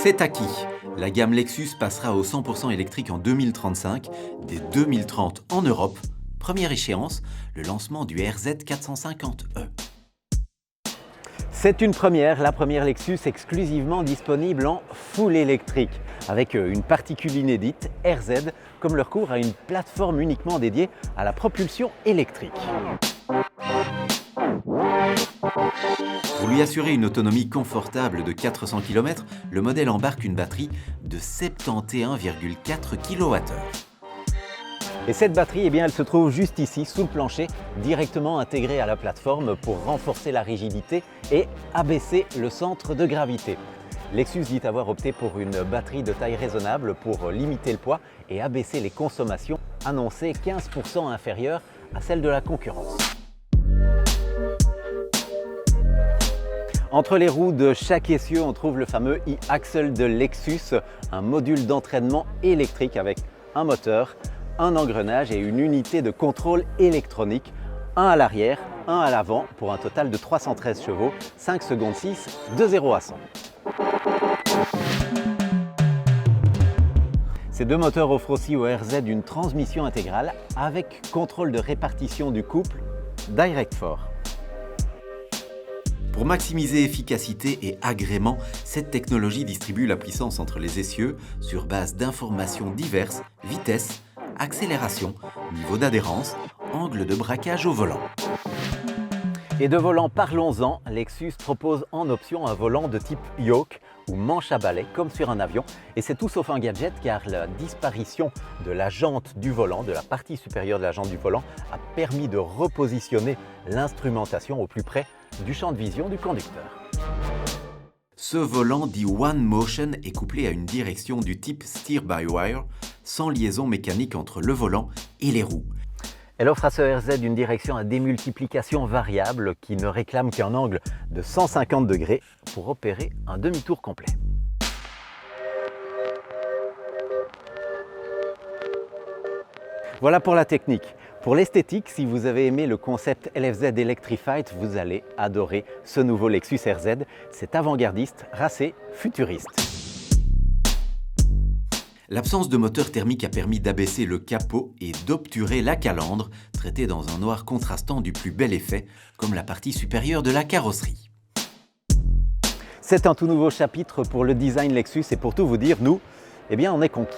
C'est acquis. La gamme Lexus passera au 100% électrique en 2035, dès 2030 en Europe. Première échéance, le lancement du RZ 450e. C'est une première, la première Lexus exclusivement disponible en full électrique, avec une particule inédite, RZ, comme le recours à une plateforme uniquement dédiée à la propulsion électrique. Pour lui assurer une autonomie confortable de 400 km, le modèle embarque une batterie de 71,4 kWh. Et cette batterie, elle se trouve juste ici, sous le plancher, directement intégrée à la plateforme pour renforcer la rigidité et abaisser le centre de gravité. Lexus dit avoir opté pour une batterie de taille raisonnable pour limiter le poids et abaisser les consommations, annoncées 15% inférieures à celles de la concurrence. Entre les roues de chaque essieu, on trouve le fameux e-axle de Lexus, un module d'entraînement électrique avec un moteur, un engrenage et une unité de contrôle électronique, un à l'arrière, un à l'avant, pour un total de 313 chevaux, 5 secondes 6, de 0 à 100. Ces deux moteurs offrent aussi au RZ une transmission intégrale avec contrôle de répartition du couple Direct4. Pour maximiser efficacité et agrément, cette technologie distribue la puissance entre les essieux sur base d'informations diverses, vitesse, accélération, niveau d'adhérence, angle de braquage au volant. Et de volant, parlons-en. Lexus propose en option un volant de type yoke ou manche à balai comme sur un avion. Et c'est tout sauf un gadget car la disparition de la jante du volant, de la partie supérieure de la jante du volant, a permis de repositionner l'instrumentation au plus près du champ de vision du conducteur. Ce volant dit One Motion est couplé à une direction du type steer-by-wire, sans liaison mécanique entre le volant et les roues. Elle offre à ce RZ une direction à démultiplication variable qui ne réclame qu'un angle de 150 degrés pour opérer un demi-tour complet. Voilà pour la technique. Pour l'esthétique, si vous avez aimé le concept LFZ Electrified, vous allez adorer ce nouveau Lexus RZ. C'est avant-gardiste, racé, futuriste. L'absence de moteur thermique a permis d'abaisser le capot et d'obturer la calandre, traitée dans un noir contrastant du plus bel effet, comme la partie supérieure de la carrosserie. C'est un tout nouveau chapitre pour le design Lexus et pour tout vous dire, nous, on est conquis.